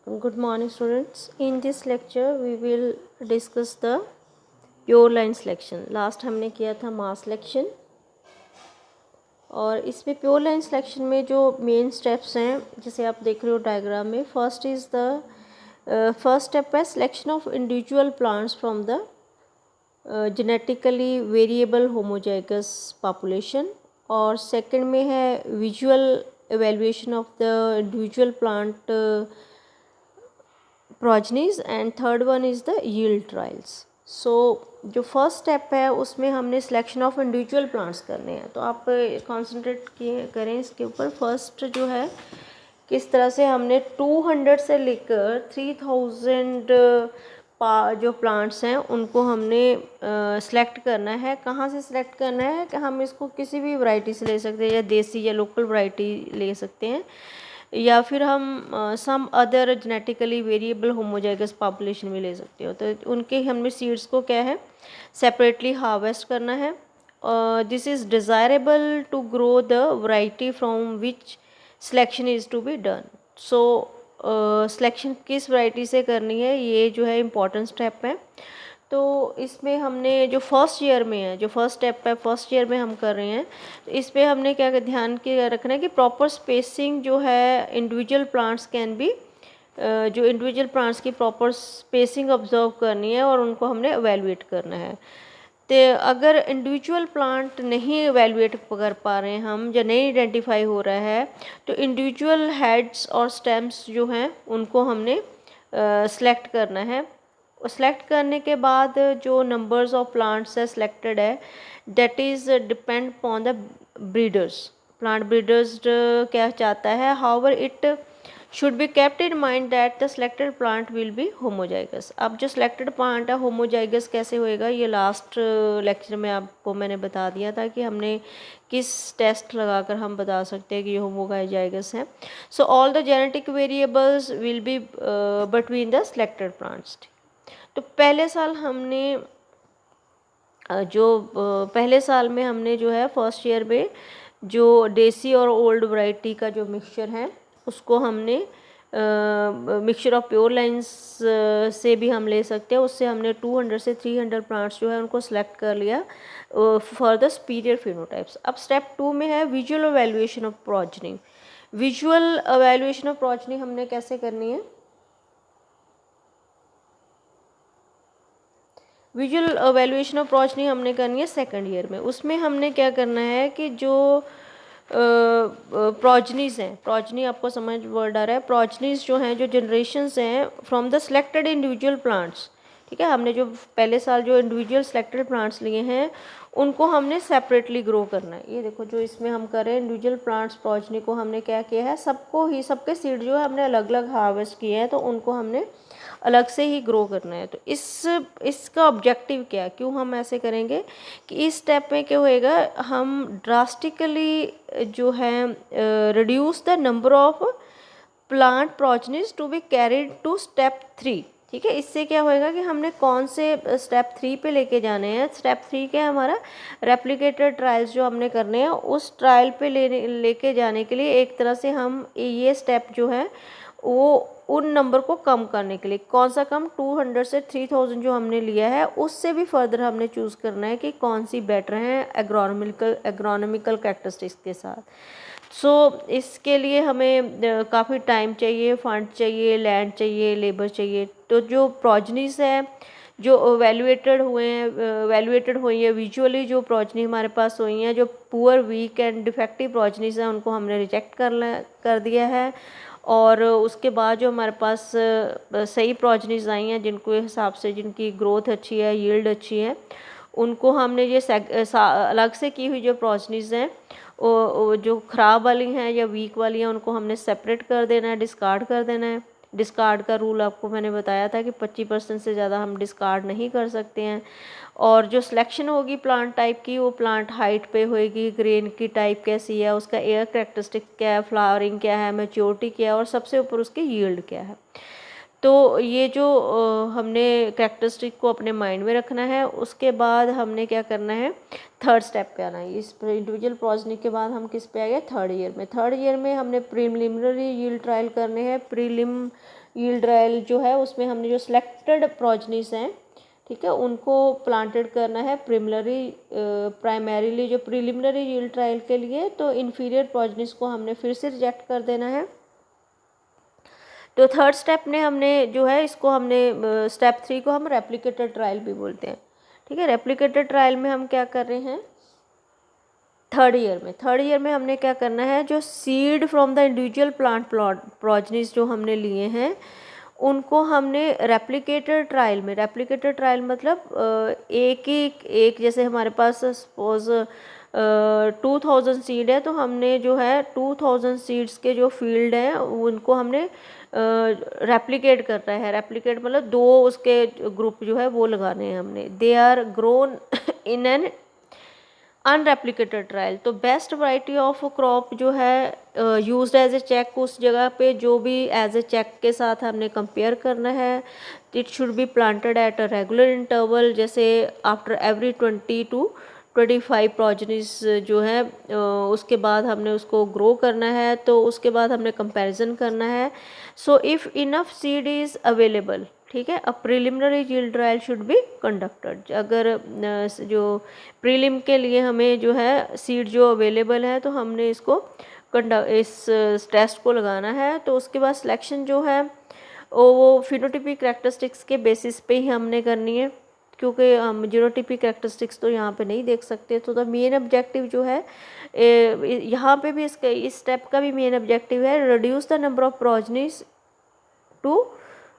Good morning students. In this lecture we will discuss the pure line selection. Last हमने किया था mass selection और इसमें pure line selection में जो main steps हैं जैसे आप देख रहे हो डायग्राम में, first is the first step है selection of individual plants from the genetically variable homozygous population और second में है visual evaluation of the individual plant progenies and third one is the yield trials. So जो first step है उसमें हमने selection of individual plants करने हैं, तो आप कॉन्सेंट्रेट करें इसके ऊपर. फर्स्ट जो है किस तरह से हमने 200 से लेकर 3000 जो प्लांट्स हैं उनको हमने सेलेक्ट करना है. कहाँ से सिलेक्ट करना है कि हम इसको किसी भी वैरायटी से ले सकते हैं, या देसी या लोकल वैरायटी ले सकते हैं, या फिर हम some other genetically variable homozygous population में ले सकते हो. तो उनके हमने सीड्स को क्या है सेपरेटली हार्वेस्ट करना है. This is desirable to grow the variety from which selection is to be done. So selection किस वैरायटी से करनी है ये जो है इम्पॉर्टेंट स्टेप है. तो इसमें हमने जो फर्स्ट ईयर में है, जो फर्स्ट स्टेप है फर्स्ट ईयर में हम कर रहे हैं, तो इसमें हमने क्या ध्यान के रखना है कि प्रॉपर स्पेसिंग जो है इंडिविजुअल प्लांट्स कैन बी जो इंडिविजुअल प्लांट्स की प्रॉपर स्पेसिंग ऑब्जर्व करनी है और उनको हमने एवेलुएट करना है. तो अगर इंडिविजुअल प्लांट नहीं एवेलुएट कर पा रहे हैं हम, या नहीं आइडेंटिफाई हो रहा है, तो इंडिविजुअल हेड्स और स्टेम्स जो हैं उनको हमने सेलेक्ट करना है. सेलेक्ट करने के बाद जो नंबर्स ऑफ प्लांट्स है सिलेक्टेड है, that is depend upon the breeders. Plant breeders क्या चाहता है, however it should be kept in mind that the selected plant will be homozygous. अब जो सिलेक्टेड प्लांट है होमोजाइगस कैसे होएगा, ये लास्ट लेक्चर में आपको मैंने बता दिया था कि हमने किस टेस्ट लगाकर हम बता सकते हैं कि ये होमोजाइगस है. So all the genetic variables will be between the selected plants. तो पहले साल हमने पहले साल में हमने जो है फर्स्ट ईयर में जो देसी और ओल्ड वैरायटी का जो मिक्सचर है उसको हमने मिक्सचर ऑफ प्योर लाइन्स से भी हम ले सकते हैं. उससे हमने 200 से 300 प्लांट्स जो है उनको सेलेक्ट कर लिया फॉर द सुपीरियर फिनोटाइप्स. अब स्टेप 2 में है visual evaluation of progeny. Visual evaluation of progeny हमने कैसे करनी है, विजुअल एवेल्युएशन ऑफ प्रोजनी हमने करनी है सेकंड ईयर में. उसमें हमने क्या करना है कि जो प्रोजनीज हैं, प्रोजनी आपको समझ वर्ड आ रहा है, प्रोजनीज जो हैं जो जनरेशन्स हैं from the selected individual plants. ठीक है, हमने जो पहले साल जो इंडिविजुअल सिलेक्टेड प्लांट्स लिए हैं उनको हमने सेपरेटली ग्रो करना है. ये देखो जो इसमें हम कर रहे हैं इंडिविजुअल प्लांट्स प्रोजनी को हमने क्या किया है, सबको ही सबके सीड जो है हमने अलग अलग हार्वेस्ट किए हैं, तो उनको हमने अलग से ही ग्रो करना है. तो इसका ऑब्जेक्टिव क्या है, क्यों हम ऐसे करेंगे कि इस स्टेप में क्या होएगा, हम ड्रास्टिकली जो है reduce the number of plant progenies to be carried to step 3. ठीक है, इससे क्या होएगा कि हमने कौन से स्टेप 3 पे लेके जाने हैं. स्टेप 3 क्या है हमारा, रेप्लिकेटर ट्रायल्स जो हमने करने हैं उस ट्रायल पे लेके जाने के लिए एक तरह से हम ये स्टेप जो है वो उन नंबर को कम करने के लिए, कौन सा कम, 200 से 3000 जो हमने लिया है उससे भी फर्दर हमने चूज़ करना है कि कौन सी बेटर है एग्रोनॉमिकल कैरेक्टरिस्टिक्स के साथ. सो इसके लिए हमें काफ़ी टाइम चाहिए, फंड चाहिए, लैंड चाहिए, लेबर चाहिए. तो जो प्रोजनीज है जो वैल्यूएटेड हुई है विजुअली, जो प्रोजनी हमारे पास हुई हैं, जो पुअर वीक एंड डिफेक्टिव प्रोजनीज हैं उनको हमने रिजेक्ट कर दिया है. और उसके बाद जो हमारे पास सही प्रोजनीज आई हैं जिनको हिसाब से जिनकी ग्रोथ अच्छी है, यील्ड अच्छी है, उनको हमने ये अलग से की हुई जो प्रोजनीज हैं वो जो ख़राब वाली हैं या वीक वाली हैं उनको हमने सेपरेट कर देना है, डिस्कार्ड कर देना है. डिस्कार्ड का रूल आपको मैंने बताया था कि 25% से ज़्यादा हम डिस्कार्ड नहीं कर सकते हैं. और जो सिलेक्शन होगी प्लांट टाइप की, वो प्लांट हाइट पे होएगी, ग्रेन की टाइप कैसी है, उसका एयर कैरेक्टरिस्टिक क्या है, फ्लावरिंग क्या है, मैच्योरिटी क्या है, और सबसे ऊपर उसकी यील्ड क्या है. तो ये जो हमने कैरेक्टरिस्टिक को अपने माइंड में रखना है। उसके बाद हमने क्या करना है, थर्ड स्टेप पे आना है। इस इंडिविजुअल प्रोजनी के बाद हम किस पे आ गए, थर्ड ईयर में। थर्ड ईयर में हमने प्रीलिमिनरी यील्ड ट्रायल करने हैं। प्रीलिम यील्ड ट्रायल जो है उसमें हमने जो सिलेक्टेड प्रोजनीज हैं, ठीक है, उनको प्लांटेड करना है प्राइमरीली जो प्रीलिमिनरी यील्ड ट्रायल के लिए। तो इन्फीरियर प्रोजनीज को हमने फिर से रिजेक्ट कर देना है। तो थर्ड स्टेप ने हमने जो है इसको हमने स्टेप 3 को हम रेप्लिकेटेड ट्रायल भी बोलते हैं, ठीक है। रेप्लिकेटेड ट्रायल में हम क्या कर रहे हैं, थर्ड ईयर में हमने क्या करना है, जो seed from the individual plant progenies जो हमने लिए हैं उनको हमने रेप्लिकेटेड ट्रायल मतलब एक जैसे हमारे पास सपोज 2000 सीड है, तो हमने जो है 2000 सीड्स के जो फील्ड हैं उनको हमने रेप्लिकेट करना है। रेप्लिकेट मतलब 2 उसके ग्रुप जो है वो लगाने हैं हमने। They are grown in an unreplicated trial. तो बेस्ट वैरायटी ऑफ क्रॉप जो है यूज्ड एज ए चेक, उस जगह पे जो भी एज ए चेक के साथ हमने कंपेयर करना है। It should be planted at a regular interval, जैसे आफ्टर एवरी 20 to 25 प्रोजनीज जो है उसके बाद हमने उसको ग्रो करना है। तो उसके बाद हमने कंपैरिजन करना है। So if enough seed is available, ठीक है, a preliminary yield trial should be conducted. अगर जो प्रीलिम के लिए हमें जो है सीड जो अवेलेबल है तो हमने इसको इस टेस्ट को लगाना है। तो उसके बाद सिलेक्शन जो है वो फिनोटिपिक कैरेक्टरिस्टिक्स के बेसिस पे ही हमने करनी है, क्योंकि हम जीनोटिपिक कैरेक्टरिस्टिक्स तो यहाँ पे नहीं देख सकते। तो द मेन ऑब्जेक्टिव जो है यहाँ पे भी इस स्टेप का भी मेन ऑब्जेक्टिव है reduce the number of progenies to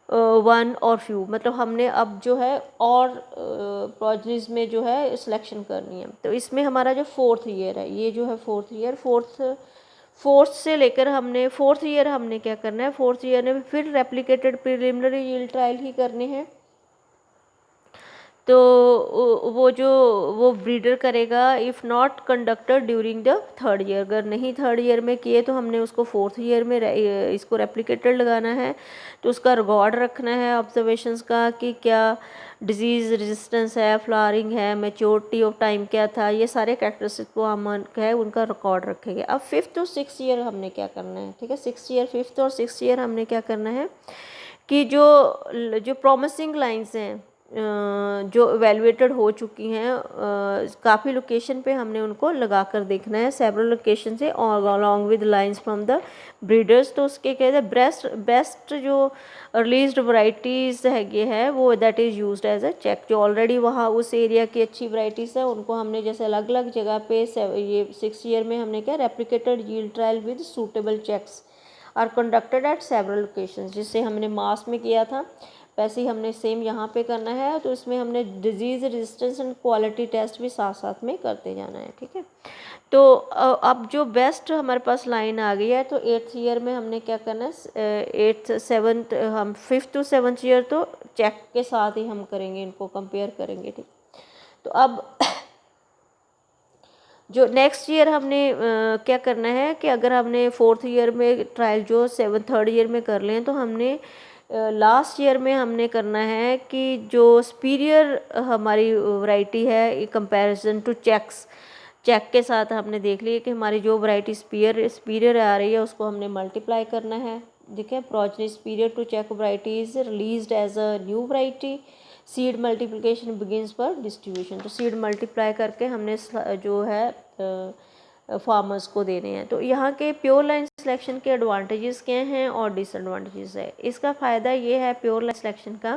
1 और फ्यू। मतलब हमने अब जो है और प्रोजनीज में जो है सिलेक्शन करनी है। तो इसमें हमारा जो फोर्थ ईयर है, ये जो है फोर्थ से लेकर हमने फोर्थ ईयर हमने क्या करना है, फोर्थ ईयर में फिर रेप्लिकेटेड प्रीलिमिनरी यील्ड ट्रायल ही करने हैं। तो वो ब्रीडर करेगा if not conducted during the third year. अगर नहीं थर्ड ईयर में किए तो हमने उसको फोर्थ ईयर में इसको रेप्लिकेटेड लगाना है। तो उसका रिकॉर्ड रखना है ऑब्जर्वेशंस का कि क्या डिजीज़ रेजिस्टेंस है, फ्लावरिंग है, मैच्योरिटी ऑफ टाइम क्या था, ये सारे कैरेक्टरिस्टिक को हम है उनका रिकॉर्ड रखेंगे। अब फिफ्थ और सिक्स ईयर हमने क्या करना है, ठीक है, फिफ्थ और सिक्स ईयर हमने क्या करना है कि जो प्रॉमिसिंग लाइन्स हैं जो एवेलुएटेड हो चुकी हैं काफ़ी लोकेशन पे हमने उनको लगा कर देखना है, सेवरल लोकेशन से और along with lines from the breeders. तो उसके कहते हैं बेस्ट जो रिलीज्ड वैरायटीज़ है वो that is used as a check. जो ऑलरेडी वहाँ उस एरिया की अच्छी वैरायटीज़ है उनको हमने जैसे अलग अलग जगह पे ये 6 ईयर में हमने क्या replicated yield trial with suitable checks are conducted at several locations, जिससे हमने मास में किया था वैसे ही हमने सेम यहाँ पे करना है। तो इसमें हमने disease resistance and quality test भी साथ साथ में करते जाना है, ठीक है। तो अब जो बेस्ट हमारे पास लाइन आ गई है, तो 8th ईयर में हमने क्या करना है, 5th to 7th ईयर तो चेक के साथ ही हम करेंगे, इनको कंपेयर करेंगे, ठीक। तो अब जो नेक्स्ट ईयर हमने क्या करना है कि अगर हमने 4th ईयर में ट्रायल जो थर्ड ईयर में कर लें, तो हमने लास्ट ईयर में हमने करना है कि जो सुपीरियर हमारी वैरायटी है कंपैरिजन टू चेक के साथ हमने देख लिया कि हमारी जो वैरायटी सुपीरियर आ रही है उसको हमने मल्टीप्लाई करना है, ठीक है। Progeny superior to check variety is released as a new variety, seed multiplication begins पर डिस्ट्रीब्यूशन। तो सीड मल्टीप्लाई करके हमने जो है फार्मर्स को देने हैं। तो यहाँ के प्योर लाइन सिलेक्शन के एडवांटेजेस क्या हैं और डिसएडवांटेजेस है। इसका फ़ायदा ये है प्योर लाइन सिलेक्शन का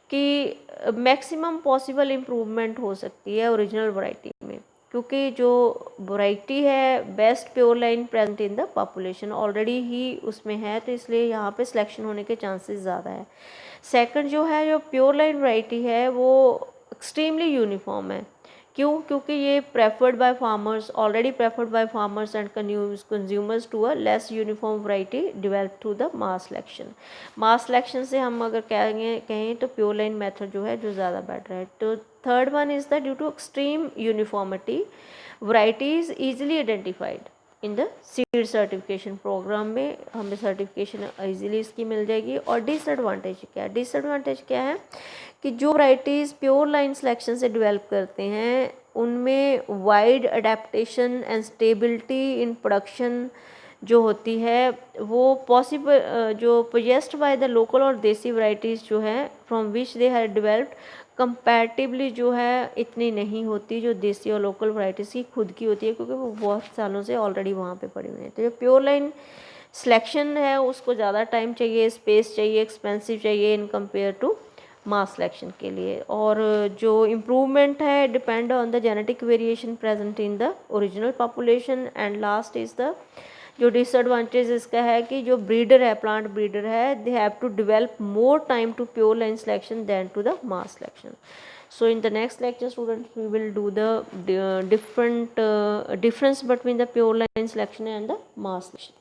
कि मैक्सिमम पॉसिबल इम्प्रूवमेंट हो सकती है ओरिजिनल वैरायटी में, क्योंकि जो वैरायटी है best pure line present in the population already ही उसमें है, तो इसलिए यहाँ पे सिलेक्शन होने के चांसेस ज़्यादा है। सेकंड जो है, जो प्योर लाइन वैरायटी है वो एक्सट्रीमली यूनिफॉर्म है। क्यों? क्योंकि ये already preferred by farmers and consumers to a less uniform variety develop through the mass selection से हम अगर कहें तो प्योर लाइन मेथड जो है जो ज़्यादा बेटर है। तो third one is the due to extreme uniformity variety is easily identified. In the seed certification programme में हमें सर्टिफिकेशन इजीली इसकी मिल जाएगी। और डिसएडवांटेज क्या है कि जो वैराइटीज़ प्योर लाइन सिलेक्शन से डेवलप करते हैं उनमें wide adaptation and stability in production जो होती है वो पॉसिबल जो पोजेस्ड बाय द लोकल और देसी वैराइटीज़ जो है from which they have developed comparatively जो है इतनी नहीं होती जो देसी और लोकल वैराइटीज़ की खुद की होती है, क्योंकि वो बहुत सालों से ऑलरेडी वहाँ पे पड़ी हुई हैं। तो जो प्योर लाइन सिलेक्शन है उसको ज़्यादा टाइम चाहिए, स्पेस चाहिए, एक्सपेंसिव चाहिए in compare to mass selection के लिए। और जो इम्प्रूवमेंट है depend on the genetic variation present in the original population. And last is the जो डिसएडवांटेज इसका है कि जो ब्रीडर है, प्लांट ब्रीडर है, they have to develop more time to pure line selection than to the mass selection. So in the next lecture students we will do the difference between the pure line selection and the mass selection.